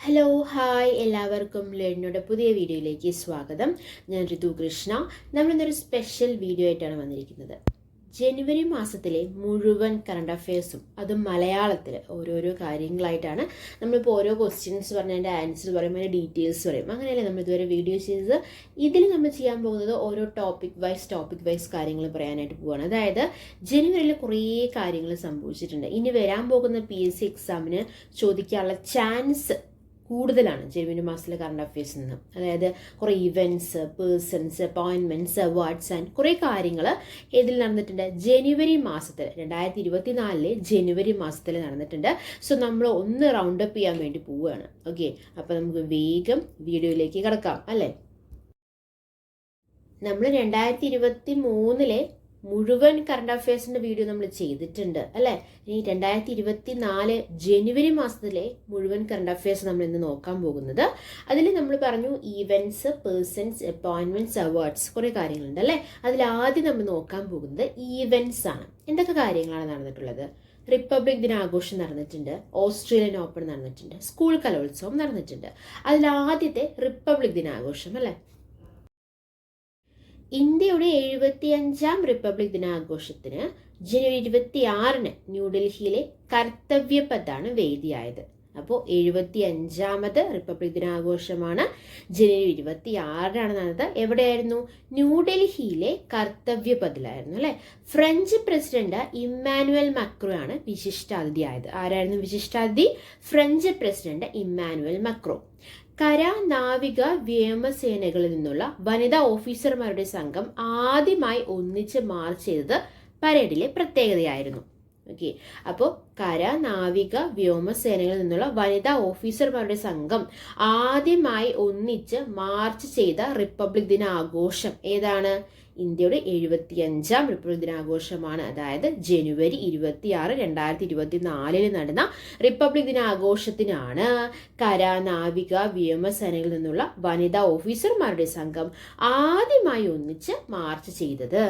Hello hi എല്ലാവർക്കും ലേണിയുടെ പുതിയ വീഡിയോയിലേക്ക് സ്വാഗതം. ഞാൻ ഋതു കൃഷ്ണ. നമ്മളിന്നൊരു സ്പെഷ്യൽ വീഡിയോ ആയിട്ടാണ് വന്നിരിക്കുന്നത്. ജനുവരി മാസത്തിലെ മുഴുവൻ കറണ്ട് അഫയേഴ്സും അതും മലയാളത്തിൽ ഓരോരോ കാര്യങ്ങളായിട്ടാണ്. നമ്മളിപ്പോൾ ഓരോ ക്വസ്റ്റ്യൻസ് പറഞ്ഞ് അതിൻ്റെ ആൻസർ പറയും, അതിൻ്റെ ഡീറ്റെയിൽസ് പറയും. അങ്ങനെയല്ലേ നമ്മൾ ഇതുവരെ വീഡിയോ ചെയ്തത്. ഇതിൽ നമ്മൾ ചെയ്യാൻ പോകുന്നത് ഓരോ ടോപ്പിക് വൈസ് കാര്യങ്ങൾ പറയാനായിട്ട് പോവുകയാണ്. അതായത് ജനുവരിയിൽ കുറേ കാര്യങ്ങൾ സംഭവിച്ചിട്ടുണ്ട്. ഇനി വരാൻ പോകുന്ന PSC എക്സാമിന് ചോദിക്കാനുള്ള ചാൻസ് കൂടുതലാണ് ജനുവരി മാസത്തിലെ കറണ്ട് അഫയേഴ്സിൽ നിന്ന്. അതായത് കുറേ events, persons, appointments, awards and കുറേ കാര്യങ്ങൾ ഇതിൽ നടന്നിട്ടുണ്ട്. ജനുവരി മാസത്തിൽ 2024 ജനുവരി മാസത്തിൽ നടന്നിട്ടുണ്ട്. സോ നമ്മൾ ഒന്ന് റൗണ്ട് അപ്പ് ചെയ്യാൻ വേണ്ടി പോവുകയാണ്. ഓക്കെ, അപ്പോൾ നമുക്ക് വേഗം വീഡിയോയിലേക്ക് കിടക്കാം അല്ലേ. നമ്മൾ 2023 മുഴുവൻ കറണ്ട് അഫയേഴ്സിൻ്റെ വീഡിയോ നമ്മൾ ചെയ്തിട്ടുണ്ട് അല്ലേ. ഇനി 2024 ജനുവരി മാസത്തിലെ മുഴുവൻ കറണ്ട് അഫയേഴ്സ് നമ്മൾ ഇന്ന് നോക്കാൻ പോകുന്നത്. അതിൽ നമ്മൾ പറഞ്ഞു ഈവൻറ്റ്സ്, പേഴ്സൺസ്, അപ്പോയിൻമെൻറ്റ്സ്, അവാർഡ്സ് കുറേ കാര്യങ്ങളുണ്ട് അല്ലേ. അതിലാദ്യം നമ്മൾ നോക്കാൻ പോകുന്നത് ഈവൻറ്റ്സ് ആണ്. എന്തൊക്കെ കാര്യങ്ങളാണ് നടന്നിട്ടുള്ളത്? റിപ്പബ്ലിക് ദിനാഘോഷം നടന്നിട്ടുണ്ട്, ഓസ്ട്രേലിയൻ ഓപ്പൺ നടന്നിട്ടുണ്ട്, സ്കൂൾ കലോത്സവം നടന്നിട്ടുണ്ട്. അതിലാദ്യത്തെ റിപ്പബ്ലിക് ദിനാഘോഷം അല്ലേ. ഇന്ത്യയുടെ 75ാം റിപ്പബ്ലിക് ദിനാഘോഷത്തിന് ജനുവരി 26 ന്യൂഡൽഹിയിലെ കർത്തവ്യപഥാണ് വേദിയായത്. അപ്പോൾ 75ാമത് റിപ്പബ്ലിക് ദിനാഘോഷമാണ് ജനുവരി 26 നടന്നത്. എവിടെയായിരുന്നു? ന്യൂഡൽഹിയിലെ കർത്തവ്യപഥിലായിരുന്നു അല്ലേ. ഫ്രഞ്ച് പ്രസിഡന്റ് ഇമ്മാനുവൽ മക്രോ ആണ് വിശിഷ്ടാതിഥിയായത്. ആരായിരുന്നു വിശിഷ്ടാതിഥി? French president Emmanuel Macron. കര, നാവിക, വ്യോമസേനകളിൽ നിന്നുള്ള വനിതാ ഓഫീസർമാരുടെ സംഘം ആദ്യമായി ഒന്നിച്ച് മാർച്ച് ചെയ്തത് പരേഡിലെ പ്രത്യേകതയായിരുന്നു. ഓക്കെ, അപ്പോൾ കര, നാവിക, വ്യോമസേനകളിൽ നിന്നുള്ള വനിതാ ഓഫീസർമാരുടെ സംഘം ആദ്യമായി ഒന്നിച്ച് മാർച്ച് ചെയ്ത റിപ്പബ്ലിക് ദിനാഘോഷം ഏതാണ്? ഇന്ത്യയുടെ 75ാം റിപ്പബ്ലിക് ദിനാഘോഷമാണ്. അതായത് ജനുവരി 26, 2024 നടന്ന റിപ്പബ്ലിക് ദിനാഘോഷത്തിനാണ് കര, നാവിക, വ്യോമസേനകളിൽ നിന്നുള്ള വനിതാ ഓഫീസർമാരുടെ സംഘം ആദ്യമായി ഒന്നിച്ച് മാർച്ച് ചെയ്തത്.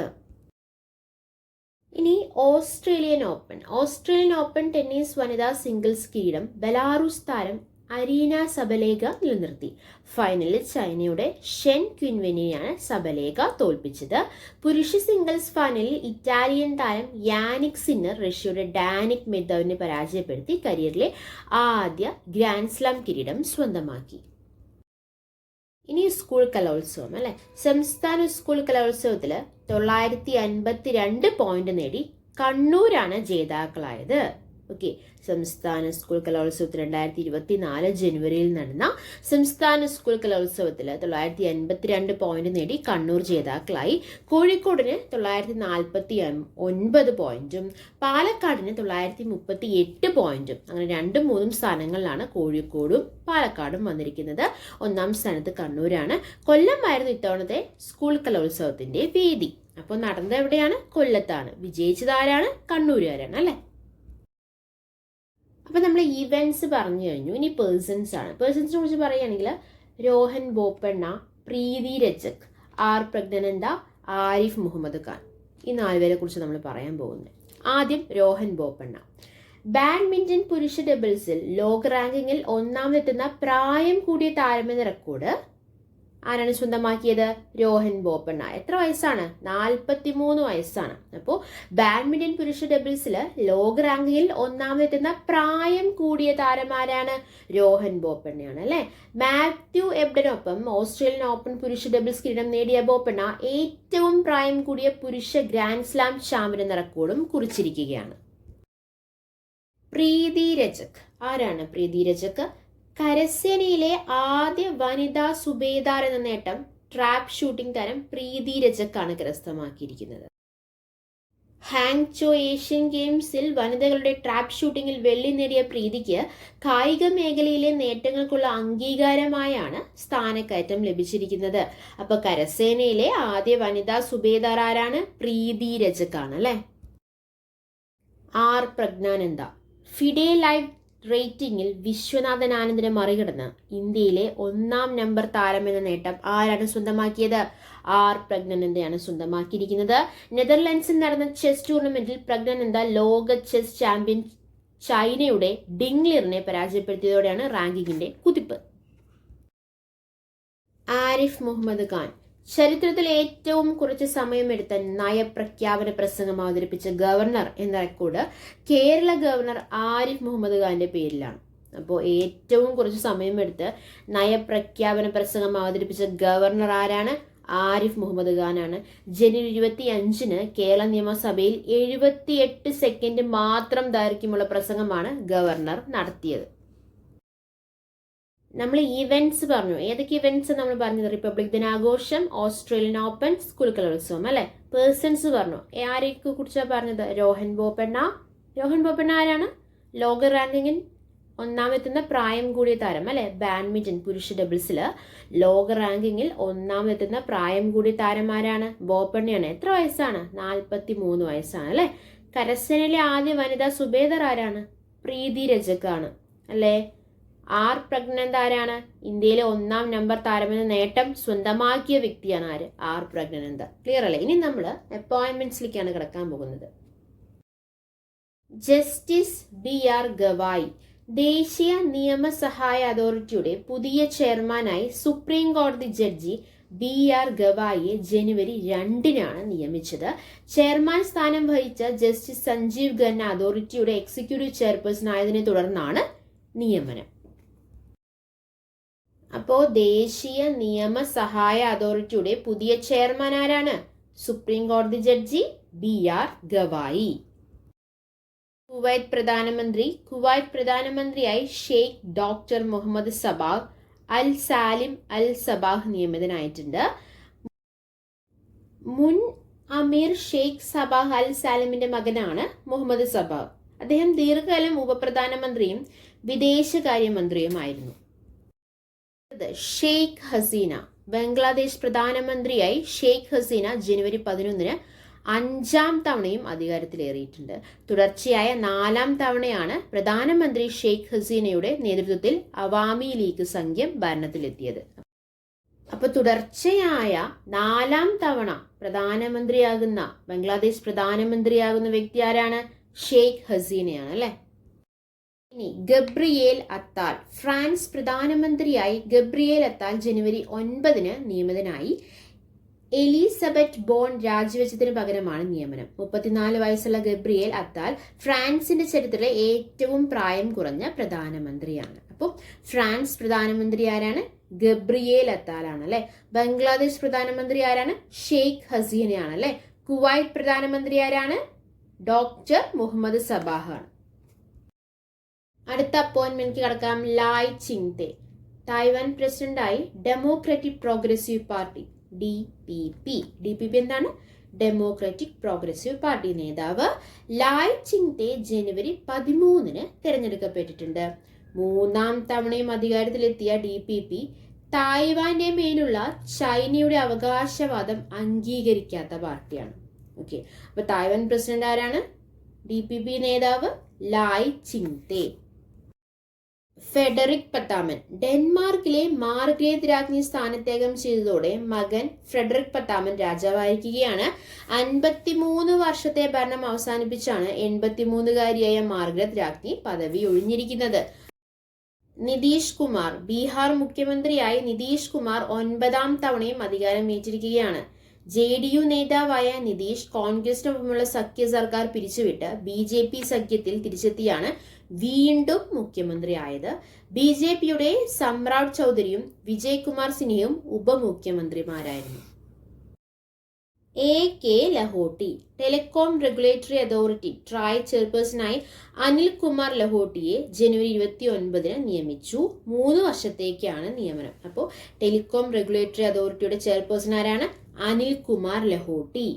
ഇനി ഓസ്ട്രേലിയൻ ഓപ്പൺ ടെന്നീസ് വനിതാ സിംഗിൾസ് കിരീടം ബെലാറൂസ് താരം അരീന സബലേഗ നിലനിർത്തി. ഫൈനലിൽ ചൈനയുടെ ഷെൻ ക്വിൻവെനെയാണ് സബലേഗ തോൽപ്പിച്ചത്. പുരുഷ സിംഗിൾസ് ഫൈനലിൽ ഇറ്റാലിയൻ താരം യാനിക് സിന്നർ റഷ്യയുടെ ഡാനിക് മെദ്വെദേവിനെ പരാജയപ്പെടുത്തി കരിയറിലെ ആദ്യ ഗ്രാൻഡ് സ്ലാം കിരീടം സ്വന്തമാക്കി. ഇനി സ്കൂൾ കലോത്സവം അല്ലെ. സംസ്ഥാന സ്കൂൾ കലോത്സവത്തിൽ 952 പോയിന്റ് നേടി കണ്ണൂരാണ് ജേതാക്കളായത്. ഓക്കെ, സംസ്ഥാന സ്കൂൾ കലോത്സവത്തിൽ 2024 ജനുവരിയിൽ നടന്ന സംസ്ഥാന സ്കൂൾ കലോത്സവത്തിൽ 952 പോയിന്റ് നേടി കണ്ണൂർ ജേതാക്കളായി. കോഴിക്കോടിന് 949 പോയിന്റും പാലക്കാടിന് 938 പോയിന്റും. അങ്ങനെ 2ഉം 3ഉം സ്ഥാനങ്ങളിലാണ് കോഴിക്കോടും പാലക്കാടും വന്നിരിക്കുന്നത്. 1ാം സ്ഥാനത്ത് കണ്ണൂരാണ്. കൊല്ലമായിരുന്നു ഇത്തവണത്തെ സ്കൂൾ കലോത്സവത്തിന്റെ വേദി. അപ്പോൾ നടന്നത് എവിടെയാണ്? കൊല്ലത്താണ്. വിജയിച്ചത് ആരാണ്? കണ്ണൂരുകാരാണ് അല്ലെ. അപ്പോൾ നമ്മൾ ഈവൻറ്റ്സ് പറഞ്ഞു കഴിഞ്ഞു. ഇനി പേഴ്സൺസ് ആണ്. പേഴ്സൺസിനെ കുറിച്ച് പറയുകയാണെങ്കിൽ രോഹൻ ബോപ്പണ്ണ, പ്രീതി രജക്, ആർ പ്രഗ്നനന്ദ, ആരിഫ് മുഹമ്മദ് ഖാൻ, ഈ 4 പേരെ കുറിച്ച് നമ്മൾ പറയാൻ പോകുന്നത്. ആദ്യം രോഹൻ ബോപ്പണ്ണ. ബാഡ്മിന്റൺ പുരുഷ ഡബിൾസിൽ ലോക റാങ്കിങ്ങിൽ 1ാമതെത്തുന്ന പ്രായം കൂടിയ താരമെന്ന റെക്കോർഡ് ആരാണ് സ്വന്തമാക്കിയത്? രോഹൻ ബോപ്പണ്ണ. എത്ര വയസ്സാണ്? 43 വയസ്സാണ്. അപ്പോൾ ബാഡ്മിന്റൺ പുരുഷ ഡബിൾസിൽ ലോക റാങ്കിങ്ങിൽ 1ാമതെത്തുന്ന പ്രായം കൂടിയ താരമാരാണ്? രോഹൻ ബോപ്പണ്ണയാണ് അല്ലെ. മാത്യു എബ്ഡനൊപ്പം ഓസ്ട്രേലിയൻ ഓപ്പൺ പുരുഷ ഡബിൾസ് കിരീടം നേടിയ ബോപ്പണ്ണ ഏറ്റവും പ്രായം കൂടിയ പുരുഷ ഗ്രാൻഡ് സ്ലാം ചാമ്പ്യൻ എന്ന റെക്കോർഡും കുറിച്ചിരിക്കുകയാണ്. പ്രീതി രജക്. ആരാണ് പ്രീതി രജക്? കരസേനയിലെ ആദ്യ വനിതാ സുബേദാർ എന്ന നേട്ടം ട്രാപ്പ് ഷൂട്ടിംഗ് താരം പ്രീതി രജക്കാണ് കരസ്ഥമാക്കിയിരിക്കുന്നത്. ഹാങ്ചോ ഏഷ്യൻ ഗെയിംസിൽ വനിതകളുടെ ട്രാപ്പ് ഷൂട്ടിങ്ങിൽ വെള്ളി നേടിയ പ്രീതിക്ക് കായിക മേഖലയിലെ നേട്ടങ്ങൾക്കുള്ള അംഗീകാരമായാണ് സ്ഥാനക്കയറ്റം ലഭിച്ചിരിക്കുന്നത്. അപ്പൊ കരസേനയിലെ ആദ്യ വനിതാ സുബേദാർ ആരാണ്? പ്രീതി രജക്കാണ് അല്ലെ. R Praggnanandhaa. FIDE live റേറ്റിംഗിൽ Viswanathan ആനന്ദിനെ മറികടന്ന് ഇന്ത്യയിലെ 1ാം നമ്പർ താരം എന്ന നേട്ടം ആരാണ് സ്വന്തമാക്കിയത്? ആർ പ്രഗ്നനന്ദയാണ് സ്വന്തമാക്കിയിരിക്കുന്നത്. നെതർലൻഡ്സിൽ നടന്ന ചെസ് ടൂർണമെന്റിൽ പ്രഗ്നനന്ദ ലോക ചെസ് ചാമ്പ്യൻ ചൈനയുടെ ഡിംഗ്ലിറിനെ പരാജയപ്പെടുത്തിയതോടെയാണ് റാങ്കിങ്ങിന്റെ കുതിപ്പ് ആരിഫ് മുഹമ്മദ് ഖാൻ. ചരിത്രത്തിൽ ഏറ്റവും കുറച്ച് സമയമെടുത്ത നയപ്രഖ്യാപന പ്രസംഗം അവതരിപ്പിച്ച ഗവർണർ എന്ന റെക്കോർഡ് കേരള ഗവർണർ ആരിഫ് മുഹമ്മദ് ഖാന്റെ പേരിലാണ്. അപ്പോൾ ഏറ്റവും കുറച്ച് സമയമെടുത്ത് നയപ്രഖ്യാപന പ്രസംഗം അവതരിപ്പിച്ച ഗവർണർ ആരാണ്? ആരിഫ് മുഹമ്മദ് ഖാനാണ്. ജനുവരി 25 കേരള നിയമസഭയിൽ 78 സെക്കൻഡ് മാത്രം ദൈർഘ്യമുള്ള പ്രസംഗമാണ് ഗവർണർ നടത്തിയത്. നമ്മൾ ഇവന്റ്സ് പറഞ്ഞു. ഏതൊക്കെ ഇവന്റ്സ് നമ്മൾ പറഞ്ഞത്? റിപ്പബ്ലിക് ദിനാഘോഷം, ഓസ്ട്രേലിയൻ ഓപ്പൺ, സ്കൂൾ കലോത്സവം അല്ലെ. പേഴ്സൺസ് പറഞ്ഞു. ആരെയൊക്കെ കുറിച്ചാണ് പറഞ്ഞത്? രോഹൻ ബോപ്പണ്ണ. രോഹൻ ബോപ്പണ്ണ ആരാണ്? ലോക റാങ്കിങ്ങിൽ ഒന്നാമെത്തുന്ന പ്രായം കൂടിയ താരം അല്ലെ. ബാഡ്മിന്റൺ പുരുഷ ഡബിൾസിൽ ലോക റാങ്കിങ്ങിൽ ഒന്നാമെത്തുന്ന പ്രായം കൂടിയ താരം ആരാണ്? ബോപ്പണ്ണയാണ്. എത്ര വയസ്സാണ്? 43 വയസ്സാണ് അല്ലെ. കരസേനയിലെ ആദ്യ വനിതാ സുബേദർ ആരാണ്? പ്രീതി രജക്കാണ് അല്ലെ. ആർ പ്രഗ്നന്റ് ആരാണ്? ഇന്ത്യയിലെ 1-ാം നമ്പർ താരമെന്ന നേട്ടം സ്വന്തമാക്കിയ വ്യക്തിയാണ് ആര്? ആർ പ്രഗ്നന്ത്. ക്ലിയർ അല്ലേ? ഇനി നമ്മൾ അപ്പോയിന്റ്മെന്റ്സിലേക്കാണ് കിടക്കാൻ പോകുന്നത്. ജസ്റ്റിസ് BR ഗവായി ദേശീയ നിയമസഹായ അതോറിറ്റിയുടെ പുതിയ ചെയർമാനായി സുപ്രീം കോടതി ജഡ്ജി BR ഗവായിയെ ജനുവരി 2 നിയമിച്ചത്. ചെയർമാൻ സ്ഥാനം വഹിച്ച ജസ്റ്റിസ് സഞ്ജീവ് ഖന്ന അതോറിറ്റിയുടെ എക്സിക്യൂട്ടീവ് ചെയർപേഴ്സൺ ആയതിനെ തുടർന്നാണ് നിയമനം. അപ്പോൾ ദേശീയ നിയമസഹായ അതോറിറ്റിയുടെ പുതിയ ചെയർമാൻ ആരാണ്? സുപ്രീം കോടതി ജഡ്ജി BR ഗവായി. കുവൈറ്റ് പ്രധാനമന്ത്രിയായി ഷെയ്ഖ് ഡോക്ടർ മുഹമ്മദ് സബാഹ് അൽ സാലിം അൽ സബാഹ് നിയമിതനായിട്ടുണ്ട്. മുൻ അമീർ ഷെയ്ഖ് സബാഹ് അൽ സാലിമിന്റെ മകനാണ് മുഹമ്മദ് സബാഹ്. അദ്ദേഹം ദീർഘകാലം ഉപപ്രധാനമന്ത്രിയും വിദേശകാര്യമന്ത്രിയുമായിരുന്നു. ഷെയ്ഖ് ഹസീന. ബംഗ്ലാദേശ് പ്രധാനമന്ത്രിയായി ഷെയ്ഖ് ഹസീന ജനുവരി 11 5-ാം തവണയും അധികാരത്തിലേറിയിട്ടുണ്ട്. തുടർച്ചയായ 4-ാം തവണയാണ് പ്രധാനമന്ത്രി ഷെയ്ഖ് ഹസീനയുടെ നേതൃത്വത്തിൽ അവാമി ലീഗ് സഖ്യം ഭരണത്തിലെത്തിയത്. അപ്പൊ തുടർച്ചയായ 4-ാം തവണ പ്രധാനമന്ത്രിയാകുന്ന ബംഗ്ലാദേശ് പ്രധാനമന്ത്രിയാകുന്ന വ്യക്തി ആരാണ്? ഷെയ്ഖ് ഹസീനയാണ് അല്ലെ. ഇനി ഗബ്രിയേൽ അത്താൽ. ഫ്രാൻസ് പ്രധാനമന്ത്രിയായി ഗബ്രിയേൽ അത്താൽ ജനുവരി 9 നിയമിതനായി. എലിസബത്ത് ബോൺ രാജിവെച്ചതിന് പകരമാണ് നിയമനം. 34 വയസ്സുള്ള ഗബ്രിയേൽ അത്താൽ ഫ്രാൻസിന്റെ ചരിത്രത്തിലെ ഏറ്റവും പ്രായം കുറഞ്ഞ പ്രധാനമന്ത്രിയാണ്. അപ്പോൾ ഫ്രാൻസ് പ്രധാനമന്ത്രി ആരാണ്? ഗബ്രിയേൽ അത്താലാണ് അല്ലെ. ബംഗ്ലാദേശ് പ്രധാനമന്ത്രി ആരാണ്? ഷെയ്ഖ് ഹസീനയാണ് അല്ലെ. കുവൈറ്റ് പ്രധാനമന്ത്രി ആരാണ്? ഡോക്ടർ മുഹമ്മദ് സബാഹ് ആണ്. അടുത്ത അപ്പോയിന്റ്മെന്റ് കടക്കാം. ലായ് ചിങ്തെ. തായ്വാൻ പ്രസിഡന്റായി ഡെമോക്രാറ്റിക് പ്രോഗ്രസീവ് പാർട്ടി DPP എന്താണ്? ഡെമോക്രാറ്റിക് പ്രോഗ്രസീവ് പാർട്ടി നേതാവ് ലായ് ചിങ്തെ ജനുവരി 13 തിരഞ്ഞെടുക്കപ്പെട്ടിട്ടുണ്ട്. 3-ാം തവണയും അധികാരത്തിലെത്തിയ DPP തായ്വാന്റെ മേലുള്ള ചൈനയുടെ അവകാശവാദം അംഗീകരിക്കാത്ത പാർട്ടിയാണ്. ഓക്കെ, അപ്പൊ തായ്വാൻ പ്രസിഡന്റ് ആരാണ്? DPP നേതാവ് ലായ് ചിങ്തെ. ഫെഡറിക് പത്താമൻ. ഡെൻമാർക്കിലെ മാർഗ്രേറ്റ് രാജ്ഞി സ്ഥാനത്യാഗം ചെയ്തതോടെ മകൻ ഫ്രെഡറിക് പത്താമൻ രാജാവായിരിക്കുകയാണ്. 53 വർഷത്തെ ഭരണം അവസാനിപ്പിച്ചാണ് 83-കാരിയായ മാർഗ്രറ്റ് രാജ്ഞി പദവി ഒഴിഞ്ഞിരിക്കുന്നത്. നിതീഷ് കുമാർ. ബീഹാർ മുഖ്യമന്ത്രിയായി നിതീഷ് കുമാർ 9-ാം തവണയും അധികാരം ഏറ്റിരിക്കുകയാണ്. JDU നേതാവായ നിതീഷ് കോൺഗ്രസിനൊപ്പമുള്ള സഖ്യ സർക്കാർ പിരിച്ചുവിട്ട് BJP സഖ്യത്തിൽ തിരിച്ചെത്തിയാണ് വീണ്ടും മുഖ്യമന്ത്രി ആയത്. BJPയുടെ സമ്രാട് ചൗധരിയും വിജയ് കുമാർ സിൻഹയും ഉപമുഖ്യമന്ത്രിമാരായിരുന്നു. AK Lahoti. Telecom regulatory authority TRAI ചെയർപേഴ്സണായി അനിൽ കുമാർ ലഹോട്ടിയെ ജനുവരി 29 നിയമിച്ചു. 3 വർഷത്തേക്കാണ് നിയമനം. അപ്പോൾ ടെലികോം റെഗുലേറ്ററി അതോറിറ്റിയുടെ ചെയർപേഴ്സൺ ആരാണ്? അനിൽ കുമാർ ലഹോട്ടി.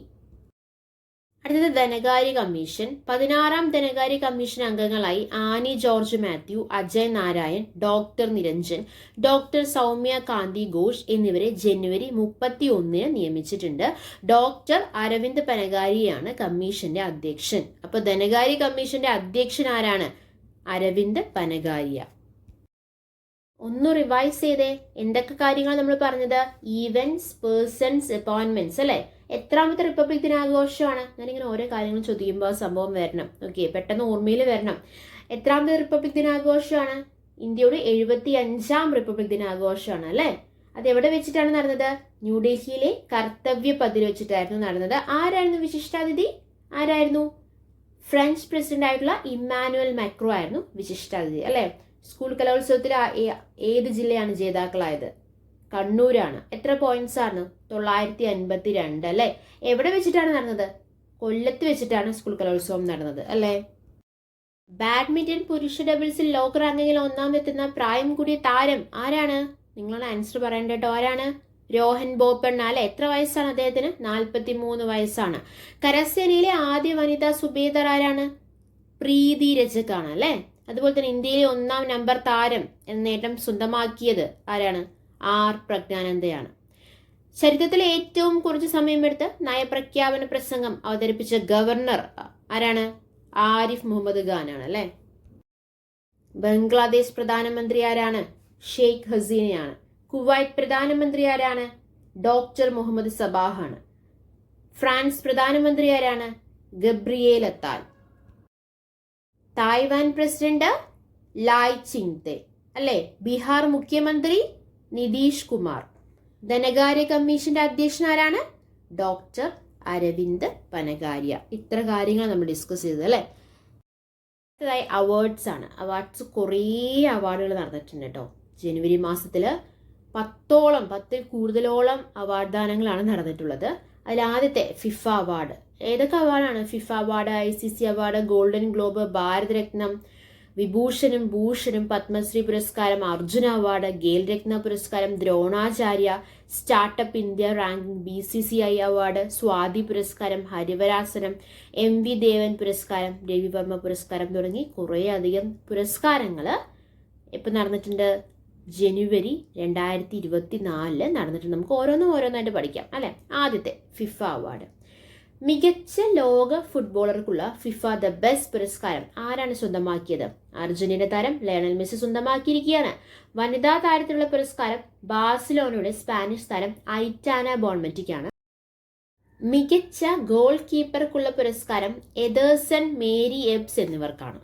അടുത്തത് ധനകാര്യ കമ്മീഷൻ. 16-ാം ധനകാര്യ കമ്മീഷൻ അംഗങ്ങളായി ആനി ജോർജ് മാത്യു, അജയ് നാരായൺ, ഡോക്ടർ നിരഞ്ജൻ, ഡോക്ടർ സൗമ്യ കാന്തി ഘോഷ് എന്നിവരെ ജനുവരി 31 നിയമിച്ചിട്ടുണ്ട്. ഡോക്ടർ അരവിന്ദ് പനഗാരിയാണ് കമ്മീഷന്റെ അധ്യക്ഷൻ. അപ്പൊ ധനകാര്യ കമ്മീഷന്റെ അധ്യക്ഷൻ ആരാണ്? അരവിന്ദ് പനഗാരിയ. ഒന്ന് റിവൈസ് ചെയ്തേ. എന്തൊക്കെ കാര്യങ്ങൾ നമ്മൾ പറഞ്ഞത്? ഈവൻസ്, പേഴ്സൺസ്, അപ്പോയിന്റ്മെന്റ്സ് അല്ലെ. എത്രാമത്തെ റിപ്പബ്ലിക് ദിനാഘോഷമാണ്? ഞാനിങ്ങനെ ഓരോ കാര്യങ്ങൾ ചോദിക്കുമ്പോൾ ആ സംഭവം വരണം. ഓക്കെ, പെട്ടെന്ന് ഓർമ്മയിൽ വരണം. എത്രാമത്തെ റിപ്പബ്ലിക് ദിനാഘോഷമാണ്? ഇന്ത്യയുടെ 75-ാം റിപ്പബ്ലിക് ദിനാഘോഷമാണ് അല്ലെ. അത് എവിടെ വെച്ചിട്ടാണ് നടന്നത്? ന്യൂഡൽഹിയിലെ കർത്തവ്യ പഥിൽ വെച്ചിട്ടായിരുന്നു നടന്നത്. ആരായിരുന്നു വിശിഷ്ടാതിഥി? ആരായിരുന്നു? ഫ്രഞ്ച് പ്രസിഡന്റ് ആയിട്ടുള്ള ഇമ്മാനുവൽ മാക്രോ ആയിരുന്നു വിശിഷ്ടാതിഥി അല്ലെ. സ്കൂൾ കലോത്സവത്തിൽ ഏത് ജില്ലയാണ് ജേതാക്കളായത്? കണ്ണൂരാണ്. എത്ര പോയിന്റ്സ് ആണ്? 952 അല്ലെ. എവിടെ വെച്ചിട്ടാണ് നടന്നത്? കൊല്ലത്ത് വെച്ചിട്ടാണ് സ്കൂൾ കലോത്സവം നടന്നത് അല്ലെ. ബാഡ്മിന്റൺ പുരുഷ ഡബിൾസിൽ ലോക റാങ്കിങ്ങിൽ ഒന്നാമതെത്തുന്ന പ്രായം കൂടിയ താരം ആരാണ്? നിങ്ങളാണ് ആൻസർ പറയേണ്ട കേട്ടോ. ആരാണ്? രോഹൻ ബോപ്പണ്ണ അല്ലെ. എത്ര വയസ്സാണ് അദ്ദേഹത്തിന്? 43 വയസ്സാണ്. കരസേനയിലെ ആദ്യ വനിതാ സുബേദർ ആരാണ്? പ്രീതി രജകാണ് അല്ലെ. അതുപോലെ തന്നെ ഇന്ത്യയിലെ 1-ാം നമ്പർ താരം എന്ന നേട്ടം സ്വന്തമാക്കിയത് ആരാണ്? ആർ പ്രജ്ഞാനന്ദയാണ്. ചരിത്രത്തിലെ ഏറ്റവും കുറച്ച് സമയമെടുത്ത് നയപ്രഖ്യാപന പ്രസംഗം അവതരിപ്പിച്ച ഗവർണർ ആരാണ്? ആരിഫ് മുഹമ്മദ് ഖാനാണ് അല്ലെ. ബംഗ്ലാദേശ് പ്രധാനമന്ത്രി ആരാണ്? ഷെയ്ഖ് ഹസീനയാണ്. കുവൈറ്റ് പ്രധാനമന്ത്രി ആരാണ്? ഡോക്ടർ മുഹമ്മദ് സബാഹാണ്. ഫ്രാൻസ് പ്രധാനമന്ത്രി ആരാണ്? ഗബ്രിയേൽ അത്താൽ. തായ്വാൻ പ്രസിഡന്റ് ലായ് ചിങ്തെ അല്ലെ. ബീഹാർ മുഖ്യമന്ത്രി നിതീഷ് കുമാർ. ധനകാര്യ കമ്മീഷന്റെ അധ്യക്ഷൻ ആരാണ്? ഡോക്ടർ അരവിന്ദ് പനഗാരിയ. ഇത്ര കാര്യങ്ങൾ നമ്മൾ ഡിസ്കസ് ചെയ്തത് അല്ലെ. അവാർഡ്സ് ആണ്. അവാർഡ്സ് കുറേ അവാർഡുകൾ നടന്നിട്ടുണ്ട് കേട്ടോ. ജനുവരി മാസത്തിൽ 10ൽ കൂടുതലോളം അവാർഡ് ദാനങ്ങളാണ് നടന്നിട്ടുള്ളത്. അതിൽ ആദ്യത്തെ ഫിഫ അവാർഡ്. ഏതൊക്കെ അവാർഡാണ്? FIFA award, ICC award, golden globe, ഭാരതരത്നം, വിഭൂഷണും ഭൂഷണും, പത്മശ്രീ പുരസ്കാരം, അർജുന അവാർഡ്, ഖേൽ രത്ന പുരസ്കാരം, Dronacharya, startup India ranking, BCCI award, Swathi പുരസ്കാരം, ഹരിവരാസനം, MV ദേവൻ പുരസ്കാരം, രവിവർമ്മ പുരസ്കാരം തുടങ്ങി കുറേ അധികം പുരസ്കാരങ്ങൾ ഇപ്പം നടന്നിട്ടുണ്ട്. ജനുവരി 2024 നടന്നിട്ടുണ്ട്. നമുക്ക് ഓരോന്നായിട്ട് പഠിക്കാം അല്ലെ. ആദ്യത്തെ ഫിഫ അവാർഡ്. മികച്ച ലോക ഫുട്ബോളർക്കുള്ള ഫിഫ ദ ബെസ്റ്റ് പുരസ്കാരം ആരാണ് സ്വന്തമാക്കിയത്? അർജന്റീന താരം ലയണൽ മെസ്സി സ്വന്തമാക്കിയിരിക്കുകയാണ്. വനിതാ താരത്തിനുള്ള പുരസ്കാരം ബാഴ്സലോണയുടെ സ്പാനിഷ് താരം ഐറ്റാന ബോൺമെറ്റിക്കാണ്. മികച്ച ഗോൾ കീപ്പർക്കുള്ള പുരസ്കാരം എദേഴ്സൺ, മേരി എബ്സ് എന്നിവർക്കാണ്.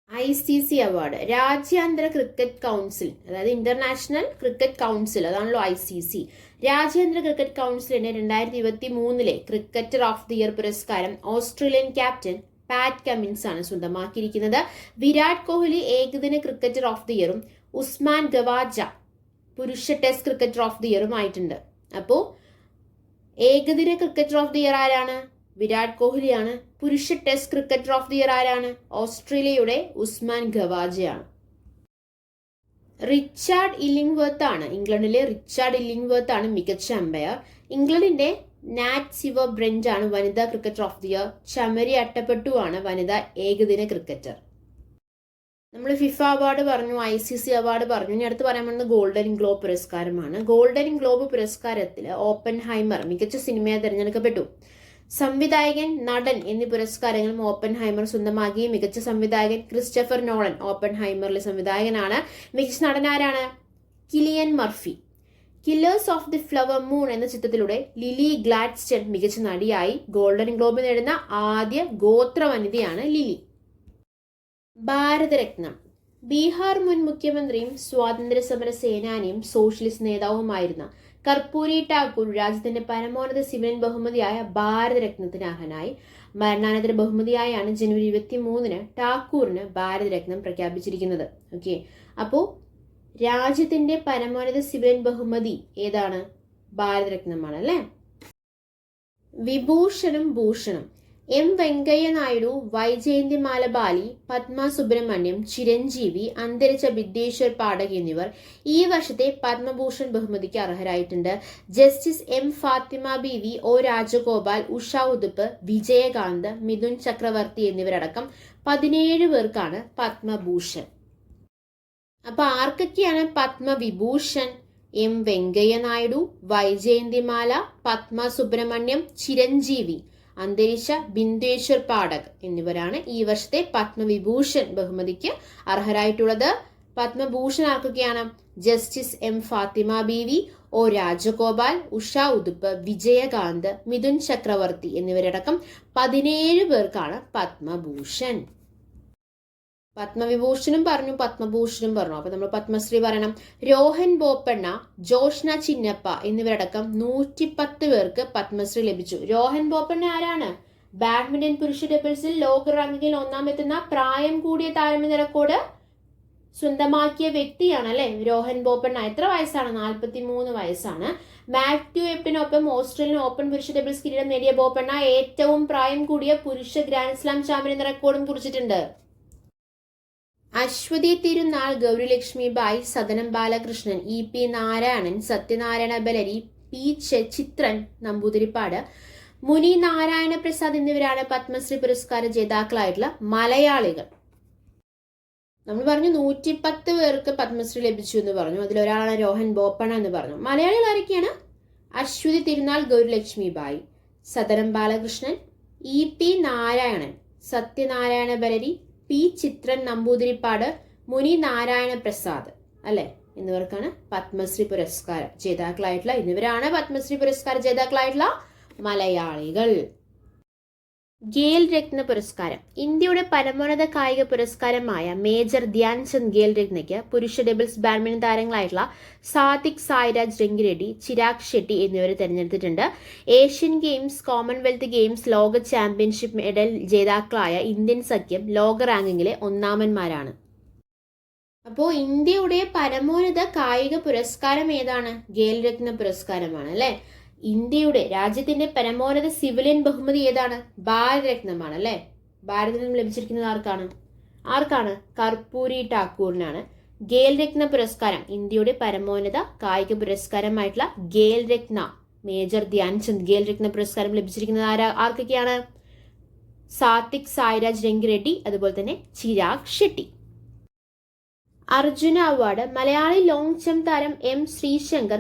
ICC award. രാജ്യാന്തര ക്രിക്കറ്റ് കൗൺസിൽ, അതായത് ഇന്റർനാഷണൽ ക്രിക്കറ്റ് കൗൺസിൽ, അതാണല്ലോ ICC. രാജ്യാന്തര ക്രിക്കറ്റ് കൗൺസിലിന്റെ 2023 ക്രിക്കറ്റർ ഓഫ് ദി ഇയർ പുരസ്കാരം ഓസ്ട്രേലിയൻ ക്യാപ്റ്റൻ പാറ്റ് കമ്മിൻസ് ആണ് സ്വന്തമാക്കിയിരിക്കുന്നത്. വിരാട് കോഹ്ലി ഏകദിന ക്രിക്കറ്റർ ഓഫ് ദി ഇയറും ഉസ്മാൻ ഖവാജ പുരുഷ ടെസ്റ്റ് ക്രിക്കറ്റർ ഓഫ് ദി ഇയറും ആയിട്ടുണ്ട്. അപ്പോൾ ഏകദിന ക്രിക്കറ്റർ ഓഫ് ദി ഇയർ ആരാണ്? വിരാട് കോഹ്ലിയാണ്. പുരുഷ test cricketer of the year ആരാണ്? ഓസ്ട്രേലിയയുടെ ഉസ്മാൻ ഖവാജയാണ്. റിച്ചാർഡ് ഇല്ലിംഗ്വർത്ത് ആണ്. ഇംഗ്ലണ്ടിലെ റിച്ചാർഡ് ഇല്ലിംഗ്വർത്ത് ആണ് മികച്ച അമ്പയർ. ഇംഗ്ലണ്ടിന്റെ നാറ്റ് സിവർ ബ്രെന്റ് ആണ് വനിതാ cricketer of the year. Chamari Athapaththu ആണ് വനിതാ ഏകദിന ക്രിക്കറ്റർ. നമ്മൾ ഫിഫ അവാർഡ് പറഞ്ഞു, ICC അവാർഡ് പറഞ്ഞു. ഇനി അടുത്ത് പറയാൻ പോകുന്നത് ഗോൾഡൻ ഗ്ലോബ് പുരസ്കാരമാണ്. ഗോൾഡൻ ഗ്ലോബ് പുരസ്കാരത്തിൽ ഓപ്പൻഹൈമർ മികച്ച സിനിമയായി തിരഞ്ഞെടുക്കപ്പെട്ടു. സംവിധായകൻ, നടൻ എന്നീ പുരസ്കാരങ്ങളും ഓപ്പൻഹൈമർ സ്വന്തമാക്കി. മികച്ച സംവിധായകൻ ക്രിസ്റ്റഫർ നോളൻ ഓപ്പൻഹൈമറിലെ സംവിധായകനാണ്. മികച്ച നടൻ ആരാണ്? Kylian Murphy. Killers of the flower moon എന്ന ചിത്രത്തിലൂടെ ലിലി ഗ്ലാഡ്സ്റ്റൺ മികച്ച നടിയായി. ഗോൾഡൻ ഗ്ലോബ് നേടുന്ന ആദ്യ ഗോത്ര വനിതയാണ് ലിലി. ഭാരതരത്നം. ബീഹാർ മുൻ മുഖ്യമന്ത്രിയും സ്വാതന്ത്ര്യ സമര സേനാനിയും സോഷ്യലിസ്റ്റ് നേതാവുമായിരുന്ന കർപ്പൂരി ഠാക്കൂർ രാജ്യത്തിന്റെ പരമോന്നത സിവിലിയൻ ബഹുമതിയായ ഭാരതരത്നത്തിന് അർഹനായി. മരണാനന്തര ബഹുമതിയായാണ് ജനുവരി 23 ഠാക്കൂറിന് ഭാരതരത്നം പ്രഖ്യാപിച്ചിരിക്കുന്നത്. ഓക്കെ, അപ്പോൾ രാജ്യത്തിന്റെ പരമോന്നത സിവിലിയൻ ബഹുമതി ഏതാണ്? ഭാരതരത്നമാണ് അല്ലെ. വിഭൂഷണും ഭൂഷണം. M. വെങ്കയ്യ നായിഡു, വൈജയന്തിമാല ബാലി, പത്മ സുബ്രഹ്മണ്യം, ചിരഞ്ജീവി, അന്തരിച്ച ബിദ്യേശ്വർ പാഠക് എന്നിവർ ഈ വർഷത്തെ പത്മഭൂഷൺ ബഹുമതിക്ക് അർഹരായിട്ടുണ്ട്. Justice M. Fathima Beevi, O. Rajagopal, Usha Uthup, Vijayakanth, Mithun Chakraborty എന്നിവരടക്കം 17 പേർക്കാണ് പത്മഭൂഷൺ. അപ്പൊ ആർക്കൊക്കെയാണ് പത്മവിഭൂഷൺ? M. വെങ്കയ്യ നായിഡു, വൈജയന്തിമാല, പത്മ സുബ്രഹ്മണ്യം, ചിരഞ്ജീവി, അന്തരിച്ച ബിന്ദേശ്വർ പാഠക് എന്നിവരാണ് ഈ വർഷത്തെ പത്മവിഭൂഷൺ ബഹുമതിക്ക് അർഹരായിട്ടുള്ളത്. പത്മഭൂഷൺ ആർക്കൊക്കെയാണ്? Justice M. Fathima Beevi, O. Rajagopal, Usha Uthup, Vijayakanth, Mithun Chakraborty എന്നിവരടക്കം 17 പേർക്കാണ് പത്മഭൂഷൺ. പത്മവിഭൂഷണും പറഞ്ഞു, പത്മഭൂഷണും പറഞ്ഞു. അപ്പൊ നമ്മൾ പത്മശ്രീ പറയണം. രോഹൻ ബോപ്പണ്ണ, ജോഷ്ന ചിന്നപ്പ എന്നിവരടക്കം 110 പേർക്ക് പത്മശ്രീ ലഭിച്ചു. രോഹൻ ബോപ്പണ്ണ ആരാണ്? ബാഡ്മിന്റൺ പുരുഷ ഡബിൾസിൽ ലോക റാങ്കിങ്ങിൽ 1ാം എത്തുന്ന പ്രായം കൂടിയ താരമെന്ന റെക്കോർഡ് സ്വന്തമാക്കിയ വ്യക്തിയാണ് അല്ലെ രോഹൻ ബോപ്പണ്ണ. എത്ര വയസ്സാണ്? 43 വയസ്സാണ്. മാത്യു എപ്പിനൊപ്പം ഓസ്ട്രേലിയൻ ഓപ്പൺ പുരുഷ ഡബിൾസ് കിരീടം നേടിയ ബോപ്പണ്ണ ഏറ്റവും പ്രായം കൂടിയ പുരുഷ ഗ്രാൻഡ് സ്ലാം ചാമ്പ്യൻ എന്ന റെക്കോർഡും കുറിച്ചിട്ടുണ്ട്. അശ്വതി തിരുനാൾ, ഗൗരി ലക്ഷ്മി ബായി, സദനം ബാലകൃഷ്ണൻ, EP നാരായണൻ, സത്യനാരായണ ബലരി, P ചിത്രൻ നമ്പൂതിരിപ്പാട്, മുനി നാരായണ പ്രസാദ് എന്നിവരാണ് പത്മശ്രീ പുരസ്കാര ജേതാക്കളായിട്ടുള്ള മലയാളികൾ. നമ്മൾ പറഞ്ഞു 110 പേർക്ക് പത്മശ്രീ ലഭിച്ചു എന്ന് പറഞ്ഞു. അതിലൊരാളാണ് രോഹൻ ബോപ്പണ്ണ എന്ന് പറഞ്ഞു. മലയാളികൾ ആരൊക്കെയാണ്? അശ്വതി തിരുനാൾ, ഗൗരി ലക്ഷ്മി ബായി, സദനം ബാലകൃഷ്ണൻ, EP നാരായണൻ, സത്യനാരായണ ബലരി, P ചിത്രൻ നമ്പൂതിരിപ്പാട്, മുനി നാരായണ പ്രസാദ് അല്ലെ എന്നിവർക്കാണ് പത്മശ്രീ പുരസ്കാര ജേതാക്കളായിട്ടുള്ള മലയാളികൾ. ഖേൽ രത്ന പുരസ്കാരം. ഇന്ത്യയുടെ പരമോന്നത കായിക പുരസ്കാരമായ മേജർ ധ്യാൻചന്ദ് ഖേൽ രത്നയ്ക്ക് പുരുഷ ഡബിൾസ് ബാഡ്മിന്റൺ താരങ്ങളായിട്ടുള്ള സാത്വിക് സായിരാജ് രംഗിറെഡ്ഡി, ചിരാഗ് ഷെട്ടി എന്നിവരെ തെരഞ്ഞെടുത്തിട്ടുണ്ട്. ഏഷ്യൻ ഗെയിംസ്, കോമൺവെൽത്ത് ഗെയിംസ്, ലോക ചാമ്പ്യൻഷിപ്പ് മെഡൽ ജേതാക്കളായ ഇന്ത്യൻ സഖ്യം ലോക റാങ്കിങ്ങിലെ 1ാമന്മാരാണ്. അപ്പോൾ ഇന്ത്യയുടെ പരമോന്നത കായിക പുരസ്കാരം ഏതാണ്? ഖേൽ രത്ന പുരസ്കാരമാണ് അല്ലെ. ഇന്ത്യയുടെ രാജ്യത്തിന്റെ പരമോന്നത സിവിലിയൻ ബഹുമതി ഏതാണ്? ഭാരതരത്നമാണ് അല്ലെ. ഭാരതരത്നം ലഭിച്ചിരിക്കുന്നത് ആർക്കാണ്? കർപ്പൂരി ഠാക്കൂറിനാണ്. ഖേൽ രത്ന പുരസ്കാരം ഇന്ത്യയുടെ പരമോന്നത കായിക പുരസ്കാരമായിട്ടുള്ള ഖേൽ രത്ന, മേജർ ധ്യാൻചന്ദ് ഖേൽ രത്ന പുരസ്കാരം ലഭിച്ചിരിക്കുന്നത് ആർക്കൊക്കെയാണ്? സാത്വിക് സായിരാജ് രംഗിറെഡ്ഡി, അതുപോലെ തന്നെ Chirag Shetty. Arjuna award. Malayali long jump താരം M ശ്രീശങ്കർ,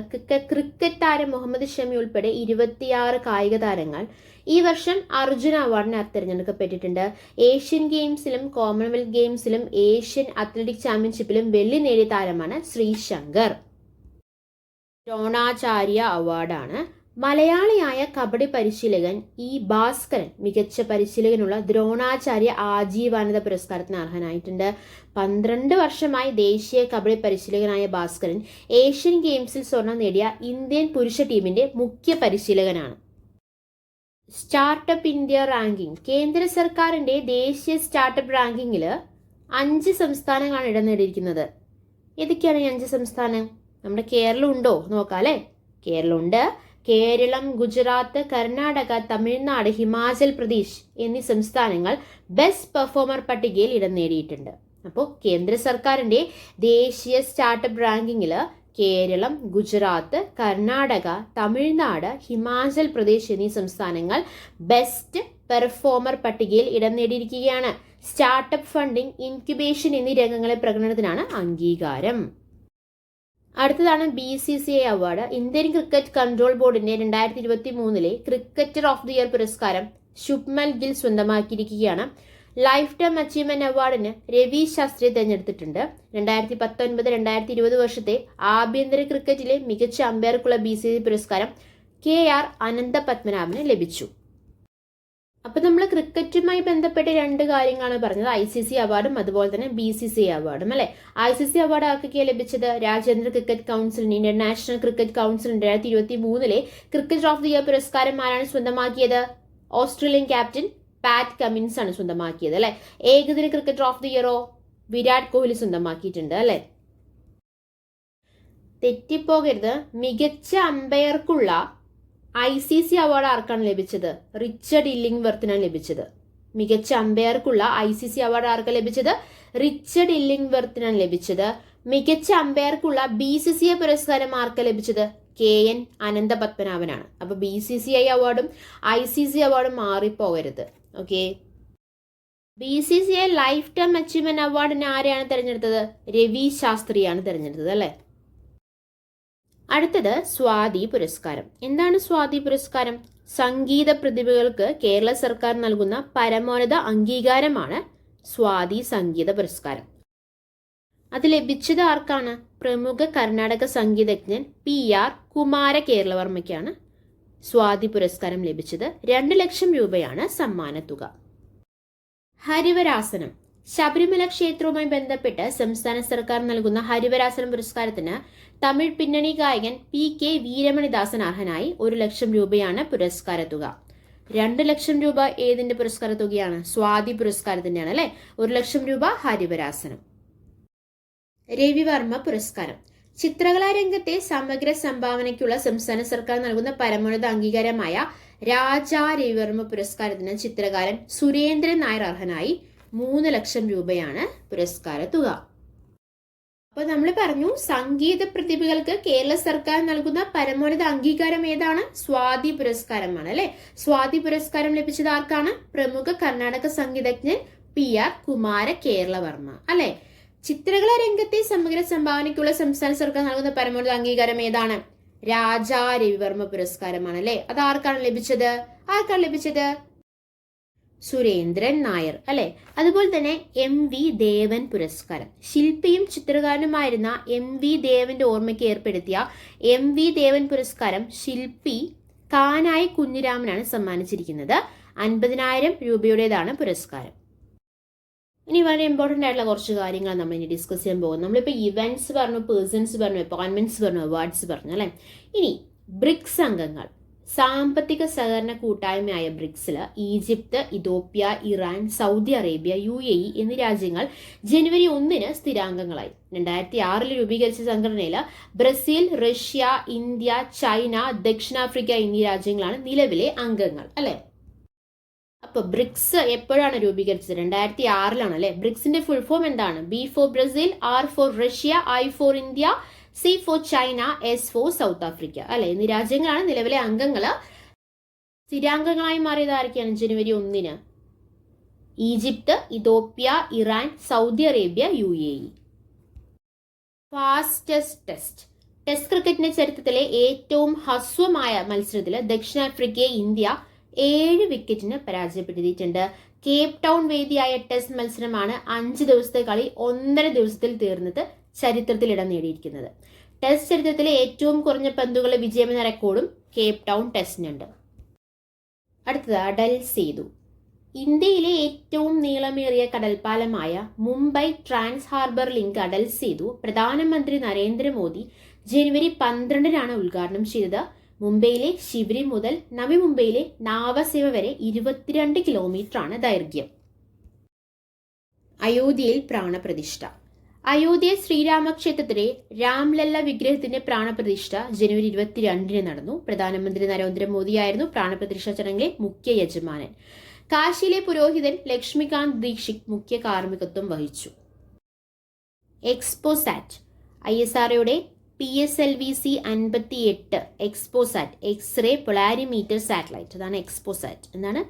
ക്രിക്കറ്റ് താരം മുഹമ്മദ് ഷമി ഉൾപ്പെടെ 26 കായിക താരങ്ങൾ ഈ വർഷം അർജുന അവാർഡിന് തിരഞ്ഞെടുക്കപ്പെട്ടിട്ടുണ്ട്. ഏഷ്യൻ ഗെയിംസിലും കോമൺവെൽത്ത് ഗെയിംസിലും ഏഷ്യൻ അത്ലറ്റിക് ചാമ്പ്യൻഷിപ്പിലും വെള്ളി നേടിയ താരമാണ് ശ്രീശങ്കർ. ദ്രോണാചാര്യ അവാർഡാണ്. മലയാളിയായ കബഡി പരിശീലകൻ E ഭാസ്കരൻ മികച്ച പരിശീലകനുള്ള ദ്രോണാചാര്യ ആജീവാനന്ദ പുരസ്കാരത്തിന് അർഹനായിട്ടുണ്ട്. 12 വർഷമായി ദേശീയ കബഡി പരിശീലകനായ ഭാസ്കരൻ ഏഷ്യൻ ഗെയിംസിൽ സ്വർണം നേടിയ ഇന്ത്യൻ പുരുഷ ടീമിന്റെ മുഖ്യ പരിശീലകനാണ്. Startup India ranking. കേന്ദ്ര സർക്കാരിന്റെ ദേശീയ സ്റ്റാർട്ടപ്പ് റാങ്കിങ്ങിൽ 5 സംസ്ഥാനങ്ങളാണ് ഇടം നേടിയിരിക്കുന്നത്. ഏതൊക്കെയാണ് ഈ 5 സംസ്ഥാനം? നമ്മുടെ കേരളം ഉണ്ടോ നോക്കാം അല്ലെ. കേരളമുണ്ട്. കേരളം, ഗുജറാത്ത്, കർണാടക, തമിഴ്നാട്, ഹിമാചൽ പ്രദേശ് എന്നീ സംസ്ഥാനങ്ങൾ ബെസ്റ്റ് പെർഫോമർ പട്ടികയിൽ ഇടം നേടിയിട്ടുണ്ട്. അപ്പോൾ കേന്ദ്ര സർക്കാരിന്റെ ദേശീയ സ്റ്റാർട്ടപ്പ് റാങ്കിങ്ങിൽ കേരളം, ഗുജറാത്ത്, കർണാടക, തമിഴ്നാട്, ഹിമാചൽ പ്രദേശ് എന്നീ സംസ്ഥാനങ്ങൾ ബെസ്റ്റ് പെർഫോമർ പട്ടികയിൽ ഇടം നേടിയിരിക്കുകയാണ്. സ്റ്റാർട്ടപ്പ് ഫണ്ടിംഗ്, ഇൻക്യുബേഷൻ എന്നീ രംഗങ്ങളെ പ്രകടനത്തിനാണ് അംഗീകാരം. അടുത്തതാണ് BCCI award. Indian cricket control ബോർഡിന്റെ 2023 ക്രിക്കറ്റർ ഓഫ് ദി ഇയർ പുരസ്കാരം ശുഭ്മൻ ഗിൽ സ്വന്തമാക്കിയിരിക്കുകയാണ്. ലൈഫ് ടൈം അച്ചീവ്മെന്റ് അവാർഡിന് രവി ശാസ്ത്രിയെ തെരഞ്ഞെടുത്തിട്ടുണ്ട്. 2019-2020 വർഷത്തെ ആഭ്യന്തര ക്രിക്കറ്റിലെ മികച്ച അമ്പയർക്കുള്ള BCCI പുരസ്കാരം KR അനന്തപത്മനാഭന് ലഭിച്ചു. അപ്പൊ നമ്മൾ ക്രിക്കറ്റുമായി ബന്ധപ്പെട്ട 2 കാര്യങ്ങളാണ് പറഞ്ഞത്. ICC അവാർഡും അതുപോലെ തന്നെ BCCI അവാർഡും അല്ലെ. ICC അവാർഡ് ആർക്കൊക്കെയാണ് ലഭിച്ചത്? രാജ്യാന്തര ക്രിക്കറ്റ് കൗൺസിലിന്, ഇന്റർനാഷണൽ ക്രിക്കറ്റ് കൗൺസിലിന് 2023 ക്രിക്കറ്റർ ഓഫ് ദി ഇയർ പുരസ്കാരം ആരാണ് സ്വന്തമാക്കിയത്? ഓസ്ട്രേലിയൻ ക്യാപ്റ്റൻ പാറ്റ് കമിൻസ് ആണ് സ്വന്തമാക്കിയത് അല്ലെ. ഏകദിന ക്രിക്കറ്റർ ഓഫ് ദി ഇയറോ? വിരാട് കോഹ്ലി സ്വന്തമാക്കിയിട്ടുണ്ട് അല്ലെ. തെറ്റിപ്പോകരുത്. മികച്ച അമ്പയർക്കുള്ള ICC അവാർഡ് ആർക്കാണ് ലഭിച്ചത്? റിച്ചർഡ് ഇല്ലിംഗ്വർത്തിനാണ് ലഭിച്ചത്. മികച്ച അമ്പയർക്കുള്ള ICC അവാർഡ് ആർക്കാണ് ലഭിച്ചത്? റിച്ചർഡ് ഇല്ലിംഗ്വർത്തിനാണ് ലഭിച്ചത്. മികച്ച അമ്പയർക്കുള്ള BCCI പുരസ്കാരം ആർക്കാണ് ലഭിച്ചത്? KN അനന്തപത്മനാഭനാണ്. അപ്പൊ BCCI അവാർഡും ICC അവാർഡും മാറിപ്പോകരുത്. Okay. BCCI lifetime achievement അവാർഡിന് ആരെയാണ് തെരഞ്ഞെടുത്തത്? രവി ശാസ്ത്രിയാണ് തെരഞ്ഞെടുത്തത് അല്ലെ. അടുത്തത് സ്വാതി പുരസ്കാരം. എന്താണ് സ്വാതി പുരസ്കാരം? സംഗീത പ്രതിഭകൾക്ക് കേരള സർക്കാർ നൽകുന്ന പരമോന്നത അംഗീകാരമാണ് സ്വാതി സംഗീത പുരസ്കാരം. അത് ലഭിച്ചത് ആർക്കാണ്? പ്രമുഖ കർണാടക സംഗീതജ്ഞൻ PR കുമാര കേരളവർമ്മയ്ക്കാണ് സ്വാതി പുരസ്കാരം ലഭിച്ചത്. 2 ലക്ഷം രൂപയാണ് സമ്മാനത്തുക. ഹരിവരാസനം. ശബരിമല ക്ഷേത്രവുമായി ബന്ധപ്പെട്ട് സംസ്ഥാന സർക്കാർ നൽകുന്ന ഹരിവരാസനം പുരസ്കാരത്തിന് തമിഴ് പിന്നണി ഗായകൻ PK വീരമണിദാസൻ അർഹനായി. 1 ലക്ഷം രൂപയാണ് പുരസ്കാര തുക. 2 ലക്ഷം രൂപ ഏതിന്റെ പുരസ്കാര തുകയാണ്? സ്വാതി പുരസ്കാരത്തിന്റെയാണ് അല്ലെ. 1 ലക്ഷം രൂപ ഹരിവരാസനം. രവിവർമ്മ പുരസ്കാരം ചിത്രകലാരംഗത്തെ സമഗ്ര സംഭാവനയ്ക്കുള്ള സംസ്ഥാന സർക്കാർ നൽകുന്ന പരമോന്നത അംഗീകാരമായ രാജാ രവിവർമ്മ പുരസ്കാരത്തിന് ചിത്രകാരൻ സുരേന്ദ്രൻ നായർ അർഹനായി. 3 ലക്ഷം രൂപയാണ് പുരസ്കാര തുക. അപ്പൊ നമ്മൾ പറഞ്ഞു, സംഗീത പ്രതിഭകൾക്ക് കേരള സർക്കാർ നൽകുന്ന പരമോന്നത അംഗീകാരം ഏതാണ്? സ്വാതി പുരസ്കാരമാണ് അല്ലെ. സ്വാതി പുരസ്കാരം ലഭിച്ചത് ആർക്കാണ്? പ്രമുഖ കർണാടക സംഗീതജ്ഞൻ PR കുമാര കേരളവർമ്മ അല്ലെ. ചിത്രകലാ രംഗത്തെ സമഗ്ര സംഭാവനയ്ക്കുള്ള സംസ്ഥാന സർക്കാർ നൽകുന്ന പരമോന്നത അംഗീകാരം ഏതാണ്? രാജാ രവിവർമ്മ പുരസ്കാരമാണ് അല്ലെ. അത് ആർക്കാണ് ലഭിച്ചത്? സുരേന്ദ്രൻ നായർ അല്ലെ. അതുപോലെ തന്നെ MV ദേവൻ പുരസ്കാരം ശില്പിയും ചിത്രകാരനുമായിരുന്ന MV ദേവന്റെ ഓർമ്മയ്ക്ക് ഏർപ്പെടുത്തിയ MV ദേവൻ പുരസ്കാരം ശില്പി കാനായി കുഞ്ഞിരാമനാണ് സമ്മാനിച്ചിരിക്കുന്നത്. 50,000 രൂപയുടേതാണ് പുരസ്കാരം. ഇനി വളരെ ഇമ്പോർട്ടൻ്റ് ആയിട്ടുള്ള കുറച്ച് കാര്യങ്ങൾ നമ്മൾ ഇനി ഡിസ്കസ് ചെയ്യാൻ പോകും. നമ്മളിപ്പോൾ ഇവന്റ്സ് പറഞ്ഞു, പേഴ്സൺസ് പറഞ്ഞു, അപ്പോയിന്റ്മെന്റ്സ് പറഞ്ഞു, അവാർഡ്സ് പറഞ്ഞു അല്ലെ. ഇനി ബ്രിക്സ് അംഗങ്ങൾ, സാമ്പത്തിക സഹകരണ കൂട്ടായ്മയായ ബ്രിക്സിൽ Egypt, Ethiopia, Iran, Saudi Arabia, UAE എന്നീ രാജ്യങ്ങൾ ജനുവരി 1 സ്ഥിരാംഗങ്ങളായി. 2006 രൂപീകരിച്ച സംഘടനയിൽ ബ്രസീൽ, റഷ്യ, ഇന്ത്യ, ചൈന, ദക്ഷിണാഫ്രിക്ക എന്നീ രാജ്യങ്ങളാണ് നിലവിലെ അംഗങ്ങൾ അല്ലെ. അപ്പൊ ബ്രിക്സ് എപ്പോഴാണ് രൂപീകരിച്ചത്? 2006 അല്ലെ. ബ്രിക്സിന്റെ ഫുൾ ഫോം എന്താണ്? B for Brazil, R for Russia, I for India, C for China, S for South Africa അല്ലെ. എന്നീ രാജ്യങ്ങളാണ് നിലവിലെ അംഗങ്ങള്. സ്ഥിരാംഗങ്ങളായി മാറിയത് ആരൊക്കെയാണ് ജനുവരി 1? Egypt, Ethiopia, Iran, Saudi Arabia, UAE. Test ക്രിക്കറ്റിന്റെ ചരിത്രത്തിലെ ഏറ്റവും ഹ്രസ്വമായ മത്സരത്തിൽ ദക്ഷിണാഫ്രിക്കയെ ഇന്ത്യ 7 വിക്കറ്റിന് പരാജയപ്പെടുത്തിയിട്ടുണ്ട്. കേപ്പ് ടൗൺ വേദിയായ ടെസ്റ്റ് മത്സരമാണ് 5 ദിവസത്തെ കളി 1.5 ദിവസത്തിൽ തീർന്നിട്ട് ചരിത്രത്തിൽ ഇടം നേടിയിരിക്കുന്നത്. ടെസ്റ്റ് ചരിത്രത്തിലെ ഏറ്റവും കുറഞ്ഞ പന്തുകളുടെ വിജയമെന്ന റെക്കോർഡും കേപ്പ് ടൗൺ ടെസ്റ്റിനുണ്ട്. അടുത്തത് അടൽ സേതു. ഇന്ത്യയിലെ ഏറ്റവും നീളമേറിയ കടൽപ്പാലമായ Mumbai trans harbour link Atal Setu പ്രധാനമന്ത്രി നരേന്ദ്രമോദി ജനുവരി 12 ഉദ്ഘാടനം ചെയ്തത്. മുംബൈയിലെ ശിവരി മുതൽ നവി മുംബൈയിലെ നാവസേവ വരെ 22 കിലോമീറ്ററാണ് ദൈർഘ്യം. അയോധ്യയിൽ പ്രാണപ്രതിഷ്ഠ. അയോധ്യ ശ്രീരാമക്ഷേത്രത്തിലെ രാംലല്ല വിഗ്രഹത്തിന്റെ പ്രാണപ്രതിഷ്ഠ ജനുവരി 22 നടന്നു. പ്രധാനമന്ത്രി നരേന്ദ്രമോദിയായിരുന്നു പ്രാണപ്രതിഷ്ഠ ചടങ്ങിലെ മുഖ്യ യജമാനൻ. കാശിയിലെ പുരോഹിതൻ ലക്ഷ്മികാന്ത് ദീക്ഷിത് മുഖ്യ കാർമ്മികത്വം വഹിച്ചു. എക്സ്പോസാറ്റ്. ISROയുടെ PSLV-C 58 XPoSat X-ray polarimeter satellite. അതാണ് എക്സ്പോസാറ്റ്. എന്താണ്?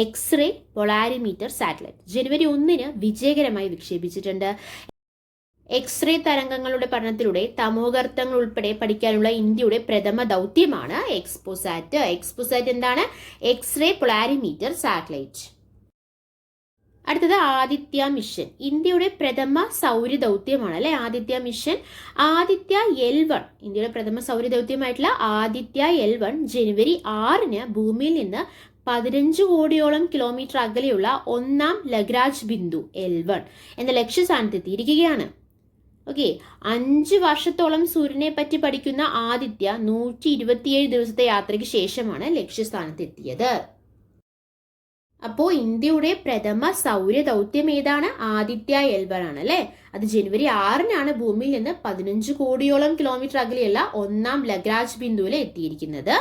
എക്സ്റേ പൊളാരിമീറ്റർ സാറ്റലൈറ്റ് ജനുവരി 1 വിജയകരമായി വിക്ഷേപിച്ചിട്ടുണ്ട്. എക്സ്റേ തരംഗങ്ങളുടെ പഠനത്തിലൂടെ തമോഗർത്തങ്ങൾ ഉൾപ്പെടെ പഠിക്കാനുള്ള ഇന്ത്യയുടെ പ്രഥമ ദൗത്യമാണ് എക്സ്പോസാറ്റ്. എക്സ്പോസാറ്റ് എന്താണ്? X-ray polarimeter satellite. അടുത്തത് ആദിത്യ മിഷൻ. ഇന്ത്യയുടെ പ്രഥമ സൗര ദൗത്യമാണ് അല്ലെ ആദിത്യ മിഷൻ. ആദിത്യ L1 ഇന്ത്യയുടെ പ്രഥമ സൗര ദൗത്യമായിട്ടുള്ള ആദിത്യ L1 ജനുവരി 6 ഭൂമിയിൽ നിന്ന് 15 കോടിയോളം കിലോമീറ്റർ അകലെയുള്ള 1ാം ലഗ്രാഞ്ച് ബിന്ദു L1 എന്ന ലക്ഷ്യസ്ഥാനത്ത് എത്തിയിരിക്കുകയാണ്. ഓക്കെ, 5 വർഷത്തോളം സൂര്യനെ പറ്റി പഠിക്കുന്ന ആദിത്യ 127 ദിവസത്തെ യാത്രയ്ക്ക് ശേഷമാണ് ലക്ഷ്യസ്ഥാനത്ത് എത്തിയത്. അപ്പോൾ ഇന്ത്യയുടെ പ്രഥമ സൗര ദൗത്യം ഏതാണ്? ആദിത്യ L1 ആണ് അല്ലെ. അത് ജനുവരി 6 ഭൂമിയിൽ നിന്ന് 15 കോടിയോളം കിലോമീറ്റർ അകലെയുള്ള 1ാം ലഗ്രാഞ്ച് ബിന്ദുവിൽ എത്തിയിരിക്കുന്നത്.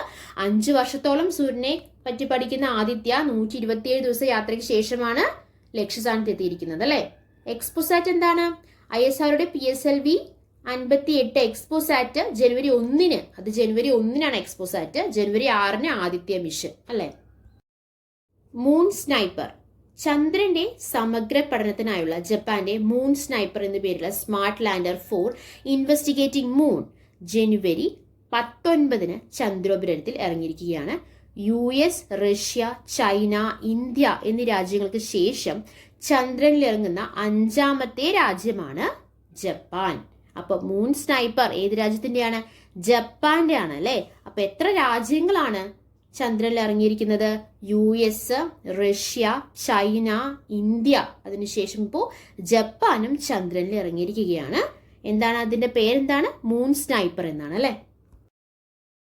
5 വർഷത്തോളം സൂര്യനെ പറ്റി പഠിക്കുന്ന ആദിത്യ 127 ദിവസം യാത്രയ്ക്ക് ശേഷമാണ് ലക്ഷ്യസ്ഥാനത്ത് എത്തിയിരിക്കുന്നത് അല്ലെ. എക്സ്പോസാറ്റ് എന്താണ്? ISROയുടെ PSLV 58 എക്സ്പോസാറ്റ് ജനുവരി 1 അത് ജനുവരി 1 എക്സ്പോസാറ്റ്. ജനുവരി 6 ആദിത്യ മിഷൻ അല്ലെ. Moon sniper. ചന്ദ്രന്റെ സമഗ്ര പഠനത്തിനായുള്ള ജപ്പാന്റെ മൂൺ സ്നൈപ്പർ എന്ന പേരുള്ള സ്മാർട്ട് ലാൻഡർ 4 ഇൻവെസ്റ്റിഗേറ്റിംഗ് മൂൺ ജനുവരി 19 ചന്ദ്രോപരിതലത്തിൽ ഇറങ്ങിയിരിക്കുകയാണ്. US, റഷ്യ, ചൈന, ഇന്ത്യ എന്നീ രാജ്യങ്ങൾക്ക് ശേഷം ചന്ദ്രനിൽ ഇറങ്ങുന്ന 5ാമത്തെ രാജ്യമാണ് ജപ്പാൻ. അപ്പൊ മൂൺ സ്നൈപ്പർ ഏത് രാജ്യത്തിന്റെയാണ്? ജപ്പാന്റെ ആണ് അല്ലെ. അപ്പൊ എത്ര രാജ്യങ്ങളാണ് ചന്ദ്രനിൽ ഇറങ്ങിയിരിക്കുന്നത്? US, റഷ്യ, ചൈന, ഇന്ത്യ, അതിനുശേഷം ഇപ്പോൾ ജപ്പാനും ചന്ദ്രനിൽ ഇറങ്ങിയിരിക്കുകയാണ്. എന്താണ് അതിന്റെ പേരെന്താണ്? മൂൺ സ്നൈപ്പർ എന്നാണ് അല്ലെ.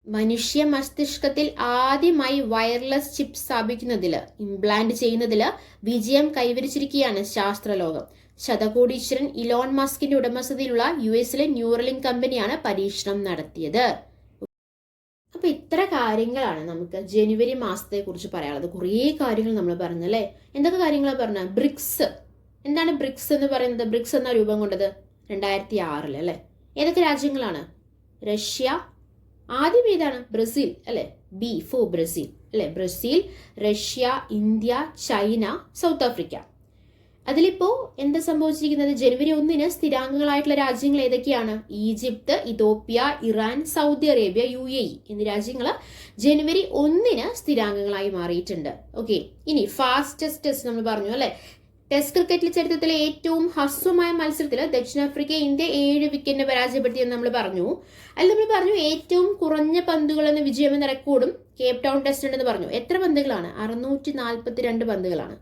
മനുഷ്യ മസ്തിഷ്കത്തിൽ ആദ്യമായി വയർലെസ് ചിപ്പ് സ്ഥാപിക്കുന്നതിൽ, ഇംപ്ലാന്റ് ചെയ്യുന്നതിൽ വിജയം കൈവരിച്ചിരിക്കുകയാണ് ശാസ്ത്രലോകം. ശതകോടീശ്വരൻ ഇലോൺ മസ്കിന്റെ ഉടമസ്ഥതയിലുള്ള US ന്യൂറലിങ്ക് കമ്പനിയാണ് പരീക്ഷണം നടത്തിയത്. അപ്പൊ ഇത്ര കാര്യങ്ങളാണ് നമുക്ക് ജനുവരി മാസത്തെ കുറിച്ച് പറയാനുള്ളത്. കുറേ കാര്യങ്ങൾ നമ്മൾ പറഞ്ഞല്ലേ. എന്തൊക്കെ കാര്യങ്ങളാണ് പറഞ്ഞ? ബ്രിക്സ്. എന്താണ് ബ്രിക്സ് എന്ന് പറയുന്നത്? ബ്രിക്സ് എന്ന രൂപം കൊണ്ടത് 2006 അല്ലെ. ഏതൊക്കെ രാജ്യങ്ങളാണ്? റഷ്യ, ആദ്യം ഏതാണ്? ബ്രസീൽ അല്ലെ. B ഫോർ ബ്രസീൽ അല്ലെ. Brazil, Russia, India, China, South Africa. അതിലിപ്പോ എന്താ സംഭവിച്ചിരിക്കുന്നത്? ജനുവരി 1 സ്ഥിരാംഗങ്ങളായിട്ടുള്ള രാജ്യങ്ങൾ ഏതൊക്കെയാണ്? Egypt, Ethiopia, Iran, Saudi Arabia, UAE എന്നീ രാജ്യങ്ങൾ ജനുവരി 1 സ്ഥിരാംഗങ്ങളായി മാറിയിട്ടുണ്ട്. ഓക്കെ, ഇനി ഫാസ്റ്റസ്റ്റ് ടെസ്റ്റ് നമ്മൾ പറഞ്ഞു അല്ലെ. ടെസ്റ്റ് ക്രിക്കറ്റിൽ ചരിത്രത്തിലെ ഏറ്റവും ഹ്രസ്വമായ മത്സരത്തിൽ ദക്ഷിണാഫ്രിക്ക ഇന്ത്യ 7 വിക്കറ്റിന് പരാജയപ്പെടുത്തിയെന്ന് നമ്മൾ പറഞ്ഞു. അതിൽ നമ്മൾ പറഞ്ഞു ഏറ്റവും കുറഞ്ഞ പന്തുകൾ എന്ന വിജയം എന്ന റെക്കോർഡും കേപ്പ് ടൗൺ ടെസ്റ്റ് ഉണ്ടെന്ന് പറഞ്ഞു. എത്ര പന്തുകളാണ്? 642 പന്തുകളാണ്.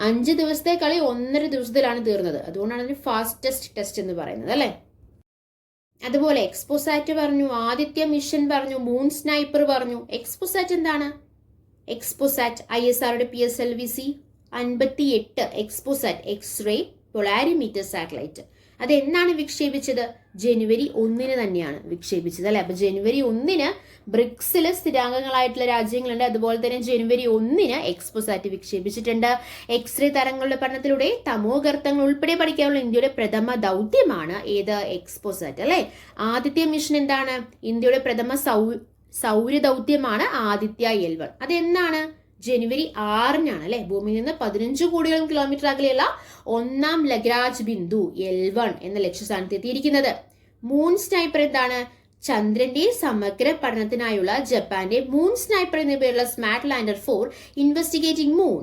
5 ദിവസത്തെ കളി 1.5 ദിവസത്തിലാണ് തീർന്നത്. അതുകൊണ്ടാണ് അതിന് ഫാസ്റ്റസ്റ്റ് ടെസ്റ്റ് എന്ന് പറയുന്നത് അല്ലെ. അതുപോലെ എക്സ്പോസാറ്റ് പറഞ്ഞു, ആദിത്യ മിഷൻ പറഞ്ഞു, മൂൺ സ്നൈപ്പർ പറഞ്ഞു. എക്സ്പോസാറ്റ് എന്താണ്? എക്സ്പോസാറ്റ് ISROയുടെ PSLV-C 58 XPoSat X-ray polarimeter satellite. അത് എന്നാണ് വിക്ഷേപിച്ചത്? ജനുവരി 1 തന്നെയാണ് വിക്ഷേപിച്ചത് അല്ലെ. അപ്പൊ ജനുവരി 1 ബ്രിക്സിൽ സ്ഥിരാംഗങ്ങളായിട്ടുള്ള രാജ്യങ്ങളുണ്ട്. അതുപോലെ തന്നെ ജനുവരി 1 എക്സ്പോസാറ്റ് വിക്ഷേപിച്ചിട്ടുണ്ട്. എക്സ്റേ തരംഗങ്ങളുടെ പഠനത്തിലൂടെ തമോഗർത്തങ്ങൾ ഉൾപ്പെടെ പഠിക്കാനുള്ള ഇന്ത്യയുടെ പ്രഥമ ദൗത്യമാണ് ഏത്? എക്സ്പോസാറ്റ് അല്ലെ. ആദിത്യ മിഷൻ എന്താണ്? ഇന്ത്യയുടെ പ്രഥമ സൗര ദൗത്യമാണ് ആദിത്യ L1. അതെന്നാണ്? ജനുവരി 6 അല്ലെ. ഭൂമിയിൽ നിന്ന് 15 കോടിയോളം കിലോമീറ്റർ അകലെയുള്ള 1ാം ലഗ്രാഞ്ച് ബിന്ദു L1 എന്ന ലക്ഷ്യസ്ഥാനത്ത് എത്തിയിരിക്കുന്നത്. മൂൺ സ്നൈപ്പർ എന്താണ്? ചന്ദ്രന്റെ സമഗ്ര പഠനത്തിനായുള്ള ജപ്പാന്റെ മൂൺ സ്നൈപ്പർ എന്ന പേരുള്ള സ്മാർട്ട് ലാൻഡർ 4 ഇൻവെസ്റ്റിഗേറ്റിംഗ് മൂൺ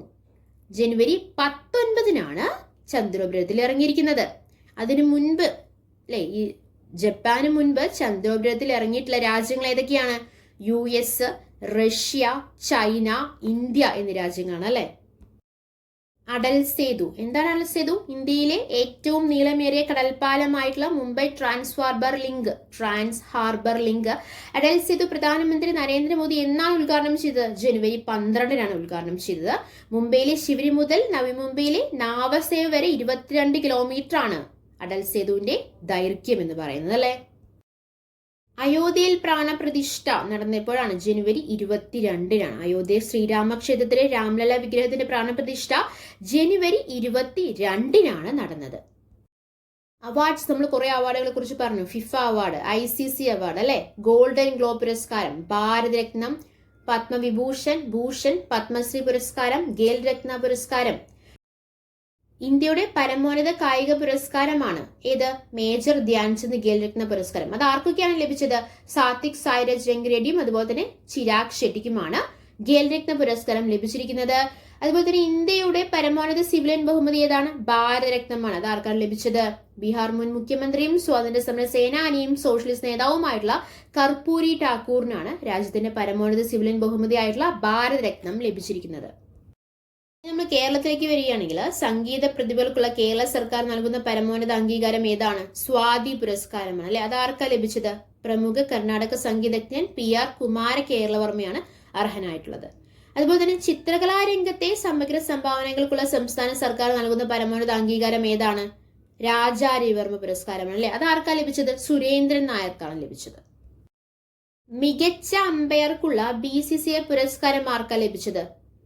ജനുവരി 19 ചന്ദ്രോപഗ്രഹത്തിൽ ഇറങ്ങിയിരിക്കുന്നത്. അതിനു മുൻപ് അല്ലെ, ഈ ജപ്പാന് മുൻപ് ചന്ദ്രോപഗ്രഹത്തിൽ ഇറങ്ങിയിട്ടുള്ള രാജ്യങ്ങൾ ഏതൊക്കെയാണ്? US, റഷ്യ, ചൈന, ഇന്ത്യ എന്നീ രാജ്യങ്ങളാണ് അല്ലെ. അടൽ സേതു. എന്താണ് അടൽ സേതു? ഇന്ത്യയിലെ ഏറ്റവും നീളമേറിയ കടൽപ്പാലമായിട്ടുള്ള Mumbai trans harbour link Atal Setu പ്രധാനമന്ത്രി നരേന്ദ്രമോദി എന്നാണ് ഉദ്ഘാടനം ചെയ്തത്? ജനുവരി 12 ഉദ്ഘാടനം ചെയ്തത്. മുംബൈയിലെ ശിവരി മുതൽ നവി മുംബൈയിലെ നാവസേവ് വരെ 22 കിലോമീറ്റർ ആണ് അടൽ സേതുവിന്റെ ദൈർഘ്യം എന്ന് പറയുന്നത് അല്ലെ. അയോധ്യയിൽ പ്രാണപ്രതിഷ്ഠ നടന്നപ്പോഴാണ്? ജനുവരി 22 അയോധ്യ ശ്രീരാമക്ഷേത്രത്തിലെ രാംലല വിഗ്രഹത്തിന്റെ പ്രാണപ്രതിഷ്ഠ ജനുവരി 22 നടന്നത്. അവാർഡ്സ്, നമ്മൾ കുറെ അവാർഡുകളെ കുറിച്ച് പറഞ്ഞു. ഫിഫ അവാർഡ്, ICC അവാർഡ് അല്ലെ, ഗോൾഡൻ ഗ്ലോബ് പുരസ്കാരം, ഭാരതരത്നം, പത്മവിഭൂഷൺ, ഭൂഷൺ, പത്മശ്രീ പുരസ്കാരം, ഖേൽ രത്ന പുരസ്കാരം. ഇന്ത്യയുടെ പരമോന്നത കായിക പുരസ്കാരമാണ് ഏത്? മേജർ ധ്യാൻചന്ദ് ഖേൽ രത്ന പുരസ്കാരം. അത് ആർക്കൊക്കെയാണ് ലഭിച്ചത്? സാത്വിക് സായിരാജ് രംഗറെഡ്ഡിയും അതുപോലെ തന്നെ ചിരാഗ് ഷെട്ടിക്കുമാണ് ഖേൽ രത്ന പുരസ്കാരം ലഭിച്ചിരിക്കുന്നത്. അതുപോലെ തന്നെ ഇന്ത്യയുടെ പരമോന്നത സിവിലിയൻ ബഹുമതി ഏതാണ്? ഭാരതരത്നമാണ്. അത് ആർക്കാണ് ലഭിച്ചത്? ബീഹാർ മുൻ മുഖ്യമന്ത്രിയും സ്വാതന്ത്ര്യ സമര സേനാനിയും സോഷ്യലിസ്റ്റ് നേതാവുമായിട്ടുള്ള കർപ്പൂരി ഠാക്കൂറിനാണ് രാജ്യത്തിന്റെ പരമോന്നത സിവിലിയൻ ബഹുമതി ആയിട്ടുള്ള ഭാരതരത്നം ലഭിച്ചിരിക്കുന്നത്. നമ്മൾ കേരളത്തിലേക്ക് വരികയാണെങ്കിൽ സംഗീത പ്രതിഭകൾക്കുള്ള കേരള സർക്കാർ നൽകുന്ന പരമോന്നത അംഗീകാരം ഏതാണ്? സ്വാതി പുരസ്കാരമാണ് അല്ലെ. അത് ആർക്കാ ലഭിച്ചത്? പ്രമുഖ കർണാടക സംഗീതജ്ഞൻ PR കുമാര കേരളവർമ്മയാണ് അർഹനായിട്ടുള്ളത്. അതുപോലെ തന്നെ ചിത്രകലാരംഗത്തെ സമഗ്ര സംഭാവനകൾക്കുള്ള സംസ്ഥാന സർക്കാർ നൽകുന്ന പരമോന്നത അംഗീകാരം ഏതാണ്? രാജാരവിവർമ്മ പുരസ്കാരമാണ് അല്ലെ. അത് ആർക്കാ ലഭിച്ചത്? സുരേന്ദ്രൻ നായർക്കാണ് ലഭിച്ചത്. മികച്ച അമ്പയർക്കുള്ള BCCI പുരസ്കാരം ആർക്കാ ലഭിച്ചത്?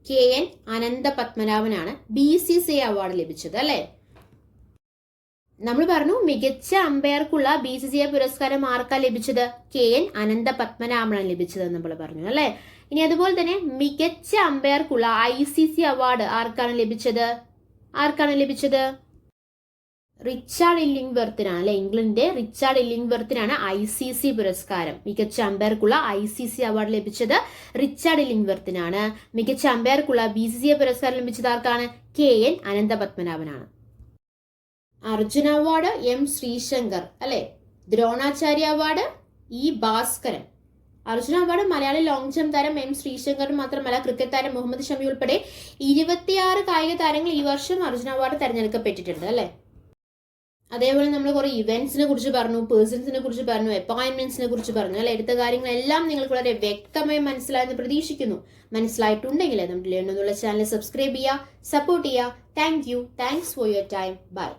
KN അനന്ത പത്മനാഭനാണ് BCCI അവാർഡ് ലഭിച്ചത് അല്ലെ. നമ്മൾ പറഞ്ഞു മികച്ച അമ്പയർക്കുള്ള BCCI പുരസ്കാരം ആർക്കാ ലഭിച്ചത്? KN അനന്ത പത്മനാഭനാണ് ലഭിച്ചത് നമ്മൾ പറഞ്ഞു അല്ലെ. ഇനി അതുപോലെ തന്നെ മികച്ച അമ്പയർക്കുള്ള ICC അവാർഡ് ആർക്കാണ് ലഭിച്ചത്? റിച്ചാർഡ് ഇല്ലിംഗ്വർത്തിനാണ് അല്ലെ. ഇംഗ്ലണ്ടിന്റെ റിച്ചാർഡ് ഇല്ലിംഗ്വർത്തിനാണ് ICC പുരസ്കാരം. മികച്ച അമ്പയർക്കുള്ള ICC അവാർഡ് ലഭിച്ചത് റിച്ചാർഡ് ഇല്ലിംഗ്വർത്തിനാണ്. മികച്ച അമ്പയർക്കുള്ള BCCI പുരസ്കാരം ലഭിച്ചത് ആർക്കാണ്? KN അനന്ത പത്മനാഭനാണ്. അർജുന അവാർഡ് M ശ്രീശങ്കർ അല്ലെ. Dronacharya award E Bhaskaran. Arjuna award Malayali long jump താരം എം ശ്രീശങ്കർ മാത്രമല്ല ക്രിക്കറ്റ് താരം മുഹമ്മദ് ഷമി ഉൾപ്പെടെ 26 കായിക താരങ്ങൾ ഈ വർഷം അർജുന അവാർഡ് തെരഞ്ഞെടുക്കപ്പെട്ടിട്ടുണ്ട് അല്ലേ. അതേപോലെ നമ്മൾ കുറെ ഇവന്റ്സിനെ കുറിച്ച് പറഞ്ഞു, പേഴ്സൺസിനെ കുറിച്ച് പറഞ്ഞു, അപ്പോയിന്റ്മെന്റ്സിനെ കുറിച്ച് പറഞ്ഞു അല്ലെ. എടുത്ത കാര്യങ്ങളെല്ലാം നിങ്ങൾക്ക് വളരെ വ്യക്തമായി മനസ്സിലായെന്ന് പ്രതീക്ഷിക്കുന്നു. മനസ്സിലായിട്ടുണ്ടെങ്കിൽ നമ്മുടെ ലേൺ എന്നുള്ള ചാനൽ സബ്സ്ക്രൈബ് ചെയ്യുക, സപ്പോർട്ട് ചെയ്യുക. Thanks for your time. By.